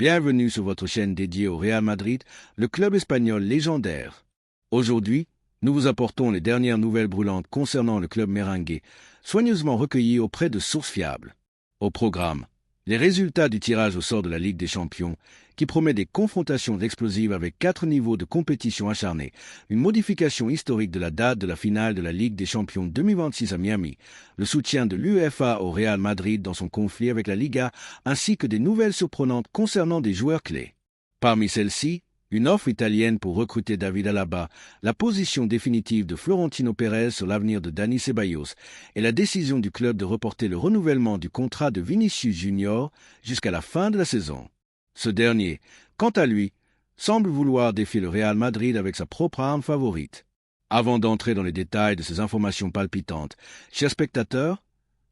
Bienvenue sur votre chaîne dédiée au Real Madrid, le club espagnol légendaire. Aujourd'hui, nous vous apportons les dernières nouvelles brûlantes concernant le club merengue, soigneusement recueillies auprès de sources fiables. Au programme, les résultats du tirage au sort de la Ligue des Champions, qui promet des confrontations explosives avec 4 niveaux de compétition acharnés, une modification historique de la date de la finale de la Ligue des Champions 2026 à Miami, le soutien de l'UEFA au Real Madrid dans son conflit avec la Liga, ainsi que des nouvelles surprenantes concernant des joueurs clés. Parmi celles-ci, une offre italienne pour recruter David Alaba, la position définitive de Florentino Pérez sur l'avenir de Dani Ceballos et la décision du club de reporter le renouvellement du contrat de Vinicius Junior jusqu'à la fin de la saison. Ce dernier, quant à lui, semble vouloir défier le Real Madrid avec sa propre arme favorite. Avant d'entrer dans les détails de ces informations palpitantes, chers spectateurs,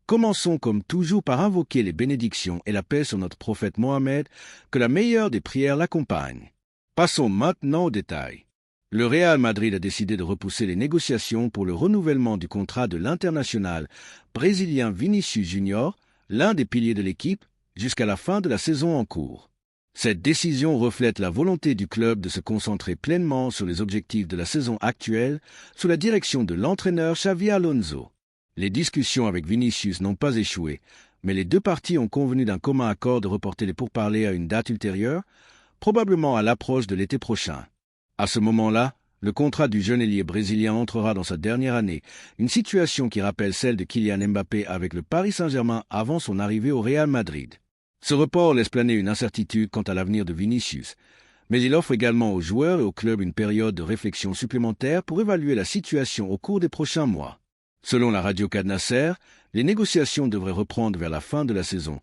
commençons comme toujours par invoquer les bénédictions et la paix sur notre prophète Mohammed, que la meilleure des prières l'accompagne. Passons maintenant aux détails. Le Real Madrid a décidé de repousser les négociations pour le renouvellement du contrat de l'international brésilien Vinicius Junior, l'un des piliers de l'équipe, jusqu'à la fin de la saison en cours. Cette décision reflète la volonté du club de se concentrer pleinement sur les objectifs de la saison actuelle sous la direction de l'entraîneur Xavi Alonso. Les discussions avec Vinicius n'ont pas échoué, mais les deux parties ont convenu d'un commun accord de reporter les pourparlers à une date ultérieure, probablement à l'approche de l'été prochain. À ce moment-là, le contrat du jeune ailier brésilien entrera dans sa dernière année, une situation qui rappelle celle de Kylian Mbappé avec le Paris Saint-Germain avant son arrivée au Real Madrid. Ce report laisse planer une incertitude quant à l'avenir de Vinicius, mais il offre également aux joueurs et au club une période de réflexion supplémentaire pour évaluer la situation au cours des prochains mois. Selon la radio Cadnacer, les négociations devraient reprendre vers la fin de la saison,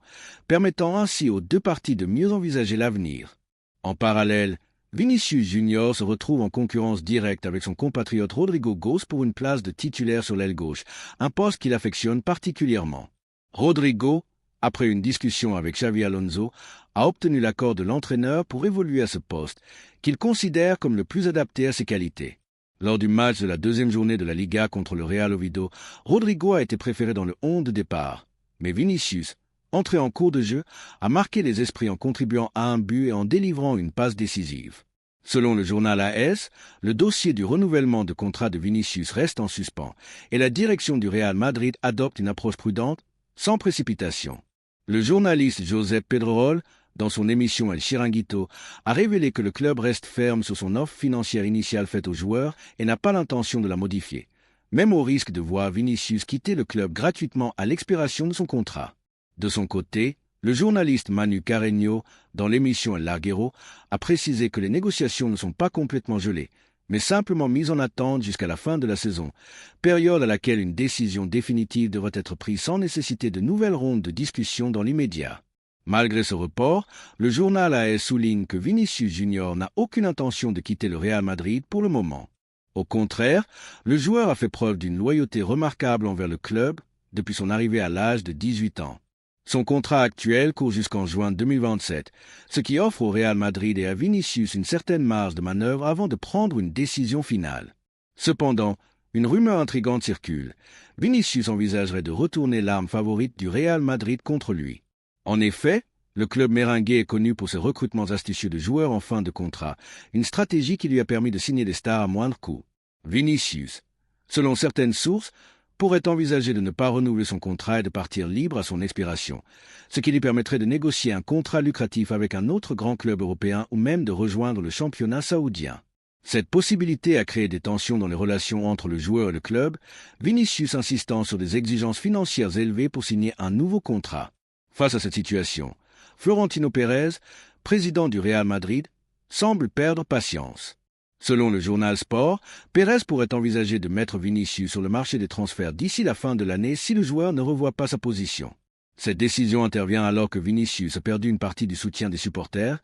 permettant ainsi aux deux parties de mieux envisager l'avenir. En parallèle, Vinicius Junior se retrouve en concurrence directe avec son compatriote Rodrygo Góes pour une place de titulaire sur l'aile gauche, un poste qu'il affectionne particulièrement. Rodrygo, après une discussion avec Xavi Alonso, a obtenu l'accord de l'entraîneur pour évoluer à ce poste, qu'il considère comme le plus adapté à ses qualités. Lors du match de la deuxième journée de la Liga contre le Real Oviedo, Rodrygo a été préféré dans le 11 de départ, mais Vinicius, entré en cours de jeu, a marqué les esprits en contribuant à un but et en délivrant une passe décisive. Selon le journal AS, le dossier du renouvellement de contrat de Vinicius reste en suspens et la direction du Real Madrid adopte une approche prudente, sans précipitation. Le journaliste Josep Pedrerol, dans son émission El Chiringuito, a révélé que le club reste ferme sur son offre financière initiale faite aux joueurs et n'a pas l'intention de la modifier, même au risque de voir Vinicius quitter le club gratuitement à l'expiration de son contrat. De son côté, le journaliste Manu Carreño, dans l'émission El Larguero, a précisé que les négociations ne sont pas complètement gelées, mais simplement mises en attente jusqu'à la fin de la saison, période à laquelle une décision définitive devrait être prise sans nécessiter de nouvelles rondes de discussion dans l'immédiat. Malgré ce report, le journal AS souligne que Vinicius Junior n'a aucune intention de quitter le Real Madrid pour le moment. Au contraire, le joueur a fait preuve d'une loyauté remarquable envers le club depuis son arrivée à l'âge de 18 ans. Son contrat actuel court jusqu'en juin 2027, ce qui offre au Real Madrid et à Vinicius une certaine marge de manœuvre avant de prendre une décision finale. Cependant, une rumeur intrigante circule. Vinicius envisagerait de retourner l'arme favorite du Real Madrid contre lui. En effet, le club merengue est connu pour ses recrutements astucieux de joueurs en fin de contrat, une stratégie qui lui a permis de signer des stars à moindre coût. Vinicius, selon certaines sources, pourrait envisager de ne pas renouveler son contrat et de partir libre à son expiration, ce qui lui permettrait de négocier un contrat lucratif avec un autre grand club européen ou même de rejoindre le championnat saoudien. Cette possibilité a créé des tensions dans les relations entre le joueur et le club, Vinicius insistant sur des exigences financières élevées pour signer un nouveau contrat. Face à cette situation, Florentino Pérez, président du Real Madrid, semble perdre patience. Selon le journal Sport, Pérez pourrait envisager de mettre Vinicius sur le marché des transferts d'ici la fin de l'année si le joueur ne revoit pas sa position. Cette décision intervient alors que Vinicius a perdu une partie du soutien des supporters,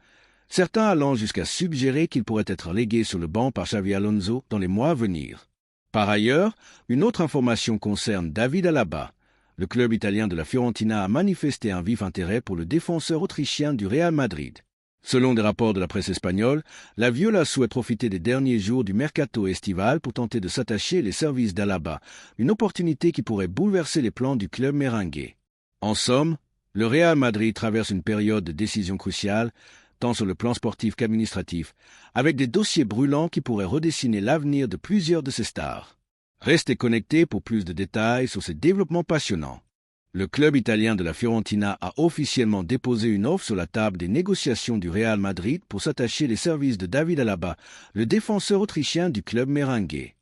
certains allant jusqu'à suggérer qu'il pourrait être légué sur le banc par Xavi Alonso dans les mois à venir. Par ailleurs, une autre information concerne David Alaba. Le club italien de la Fiorentina a manifesté un vif intérêt pour le défenseur autrichien du Real Madrid. Selon des rapports de la presse espagnole, la Viola souhaite profiter des derniers jours du mercato estival pour tenter de s'attacher les services d'Alaba, une opportunité qui pourrait bouleverser les plans du club merengue. En somme, le Real Madrid traverse une période de décision cruciale, tant sur le plan sportif qu'administratif, avec des dossiers brûlants qui pourraient redessiner l'avenir de plusieurs de ces stars. Restez connectés pour plus de détails sur ces développements passionnants. Le club italien de la Fiorentina a officiellement déposé une offre sur la table des négociations du Real Madrid pour s'attacher les services de David Alaba, le défenseur autrichien du club merengue.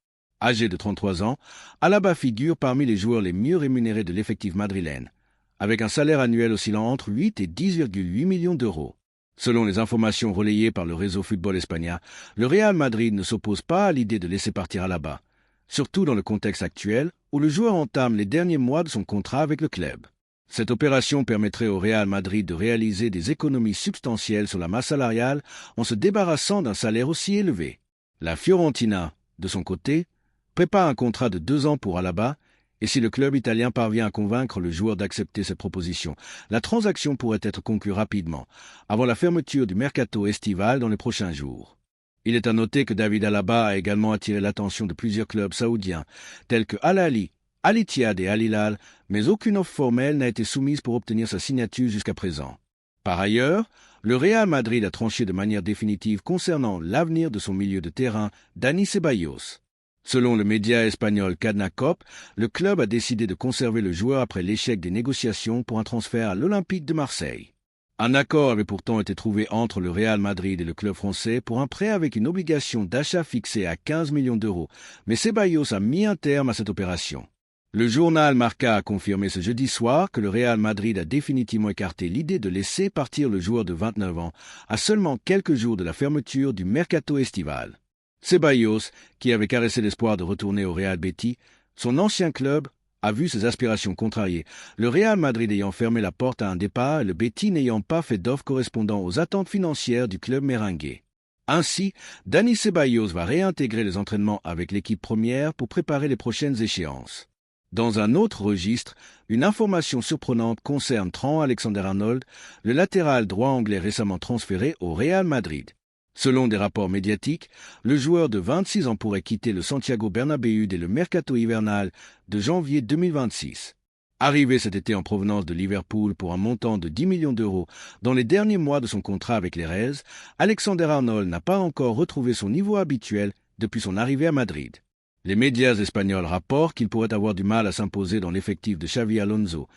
Âgé de 33 ans, Alaba figure parmi les joueurs les mieux rémunérés de l'effectif madrilène, avec un salaire annuel oscillant entre 8 et 10,8 millions d'euros. Selon les informations relayées par le réseau Football Espagnol, le Real Madrid ne s'oppose pas à l'idée de laisser partir Alaba, surtout dans le contexte actuel où le joueur entame les derniers mois de son contrat avec le club. Cette opération permettrait au Real Madrid de réaliser des économies substantielles sur la masse salariale en se débarrassant d'un salaire aussi élevé. La Fiorentina, de son côté, prépare un contrat de 2 ans pour Alaba, et si le club italien parvient à convaincre le joueur d'accepter cette proposition, la transaction pourrait être conclue rapidement, avant la fermeture du mercato estival dans les prochains jours. Il est à noter que David Alaba a également attiré l'attention de plusieurs clubs saoudiens, tels que Al Ahly, Al Ittihad et Al Hilal, mais aucune offre formelle n'a été soumise pour obtenir sa signature jusqu'à présent. Par ailleurs, le Real Madrid a tranché de manière définitive concernant l'avenir de son milieu de terrain, Dani Ceballos. Selon le média espagnol Cadena Cop, le club a décidé de conserver le joueur après l'échec des négociations pour un transfert à l'Olympique de Marseille. Un accord avait pourtant été trouvé entre le Real Madrid et le club français pour un prêt avec une obligation d'achat fixée à 15 millions d'euros, mais Ceballos a mis un terme à cette opération. Le journal Marca a confirmé ce jeudi soir que le Real Madrid a définitivement écarté l'idée de laisser partir le joueur de 29 ans à seulement quelques jours de la fermeture du mercato estival. Ceballos, qui avait caressé l'espoir de retourner au Real Betis, son ancien club, a vu ses aspirations contrariées, le Real Madrid ayant fermé la porte à un départ et le Betis n'ayant pas fait d'offre correspondant aux attentes financières du club merengue. Ainsi, Dani Ceballos va réintégrer les entraînements avec l'équipe première pour préparer les prochaines échéances. Dans un autre registre, une information surprenante concerne Trent Alexander-Arnold, le latéral droit anglais récemment transféré au Real Madrid. Selon des rapports médiatiques, le joueur de 26 ans pourrait quitter le Santiago Bernabéu dès le mercato hivernal de janvier 2026. Arrivé cet été en provenance de Liverpool pour un montant de 10 millions d'euros dans les derniers mois de son contrat avec les Reds, Alexander-Arnold n'a pas encore retrouvé son niveau habituel depuis son arrivée à Madrid. Les médias espagnols rapportent qu'il pourrait avoir du mal à s'imposer dans l'effectif de Xavi Alonso,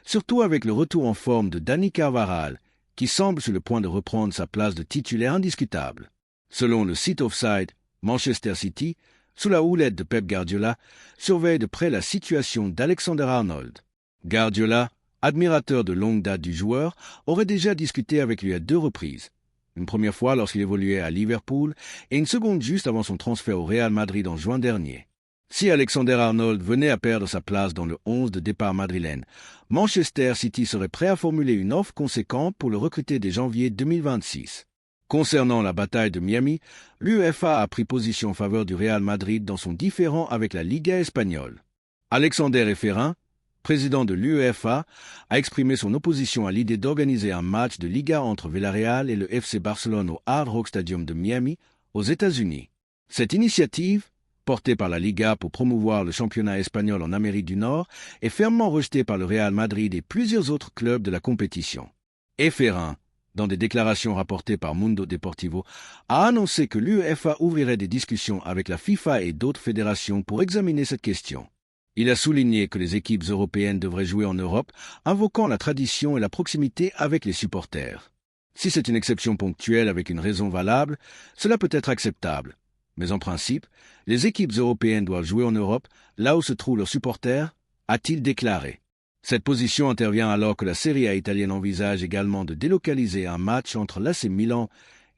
surtout avec le retour en forme de Dani Carvajal, qui semble sur le point de reprendre sa place de titulaire indiscutable. Selon le site Offside, Manchester City, sous la houlette de Pep Guardiola, surveille de près la situation d'Alexander-Arnold. Guardiola, admirateur de longue date du joueur, aurait déjà discuté avec lui à 2 reprises. Une première fois lorsqu'il évoluait à Liverpool et une seconde juste avant son transfert au Real Madrid en juin dernier. Si Alexander-Arnold venait à perdre sa place dans le 11 de départ madrilène, Manchester City serait prêt à formuler une offre conséquente pour le recruter dès janvier 2026. Concernant la bataille de Miami, l'UEFA a pris position en faveur du Real Madrid dans son différend avec la Liga espagnole. Alexander Efferin, président de l'UEFA, a exprimé son opposition à l'idée d'organiser un match de Liga entre Villarreal et le FC Barcelone au Hard Rock Stadium de Miami, aux États-Unis. Cette initiative, portée par la Liga pour promouvoir le championnat espagnol en Amérique du Nord, est fermement rejetée par le Real Madrid et plusieurs autres clubs de la compétition. Efferin, dans des déclarations rapportées par Mundo Deportivo, a annoncé que l'UEFA ouvrirait des discussions avec la FIFA et d'autres fédérations pour examiner cette question. Il a souligné que les équipes européennes devraient jouer en Europe, invoquant la tradition et la proximité avec les supporters. Si c'est une exception ponctuelle avec une raison valable, cela peut être acceptable. Mais en principe, les équipes européennes doivent jouer en Europe, là où se trouvent leurs supporters, a-t-il déclaré. Cette position intervient alors que la Serie A italienne envisage également de délocaliser un match entre l'AC Milan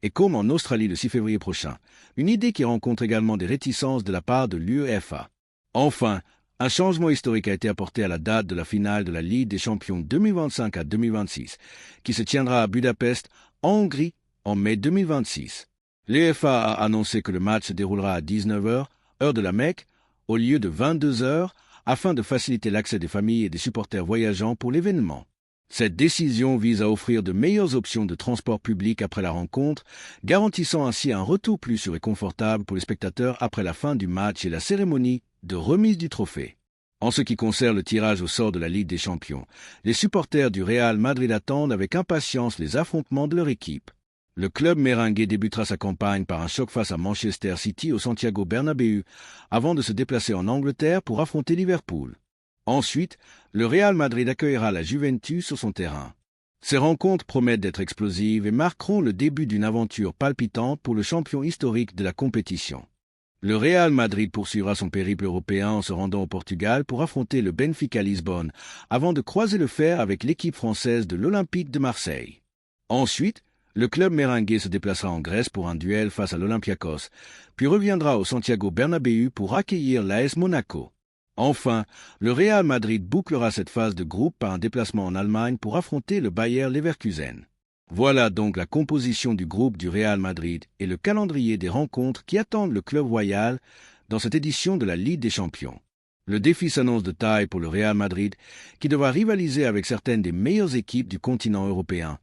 et Como en Australie le 6 février prochain, une idée qui rencontre également des réticences de la part de l'UEFA. Enfin, un changement historique a été apporté à la date de la finale de la Ligue des Champions 2025 à 2026, qui se tiendra à Budapest, en Hongrie, en mai 2026. L'UEFA a annoncé que le match se déroulera à 19h, heure de la Mecque, au lieu de 22h, afin de faciliter l'accès des familles et des supporters voyageants pour l'événement. Cette décision vise à offrir de meilleures options de transport public après la rencontre, garantissant ainsi un retour plus sûr et confortable pour les spectateurs après la fin du match et la cérémonie de remise du trophée. En ce qui concerne le tirage au sort de la Ligue des Champions, les supporters du Real Madrid attendent avec impatience les affrontements de leur équipe. Le club merengue débutera sa campagne par un choc face à Manchester City au Santiago Bernabéu, avant de se déplacer en Angleterre pour affronter Liverpool. Ensuite, le Real Madrid accueillera la Juventus sur son terrain. Ces rencontres promettent d'être explosives et marqueront le début d'une aventure palpitante pour le champion historique de la compétition. Le Real Madrid poursuivra son périple européen en se rendant au Portugal pour affronter le Benfica Lisbonne, avant de croiser le fer avec l'équipe française de l'Olympique de Marseille. Ensuite, le club merengue se déplacera en Grèce pour un duel face à l'Olympiakos, puis reviendra au Santiago Bernabéu pour accueillir l'AS Monaco. Enfin, le Real Madrid bouclera cette phase de groupe par un déplacement en Allemagne pour affronter le Bayer Leverkusen. Voilà donc la composition du groupe du Real Madrid et le calendrier des rencontres qui attendent le club royal dans cette édition de la Ligue des Champions. Le défi s'annonce de taille pour le Real Madrid, qui devra rivaliser avec certaines des meilleures équipes du continent européen,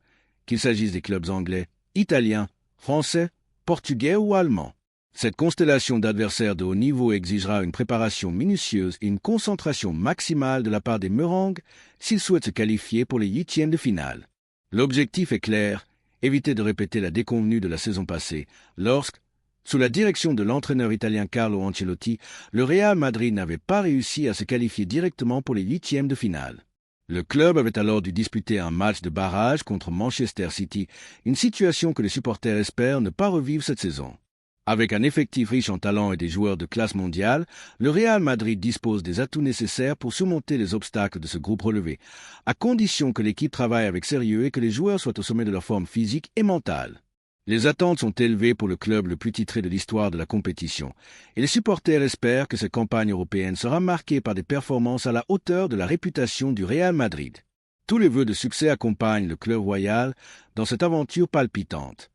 qu'il s'agisse des clubs anglais, italiens, français, portugais ou allemands. Cette constellation d'adversaires de haut niveau exigera une préparation minutieuse et une concentration maximale de la part des Merengues s'ils souhaitent se qualifier pour les huitièmes de finale. L'objectif est clair, éviter de répéter la déconvenue de la saison passée, lorsque, sous la direction de l'entraîneur italien Carlo Ancelotti, le Real Madrid n'avait pas réussi à se qualifier directement pour les huitièmes de finale. Le club avait alors dû disputer un match de barrage contre Manchester City, une situation que les supporters espèrent ne pas revivre cette saison. Avec un effectif riche en talent et des joueurs de classe mondiale, le Real Madrid dispose des atouts nécessaires pour surmonter les obstacles de ce groupe relevé, à condition que l'équipe travaille avec sérieux et que les joueurs soient au sommet de leur forme physique et mentale. Les attentes sont élevées pour le club le plus titré de l'histoire de la compétition, et les supporters espèrent que cette campagne européenne sera marquée par des performances à la hauteur de la réputation du Real Madrid. Tous les vœux de succès accompagnent le club royal dans cette aventure palpitante.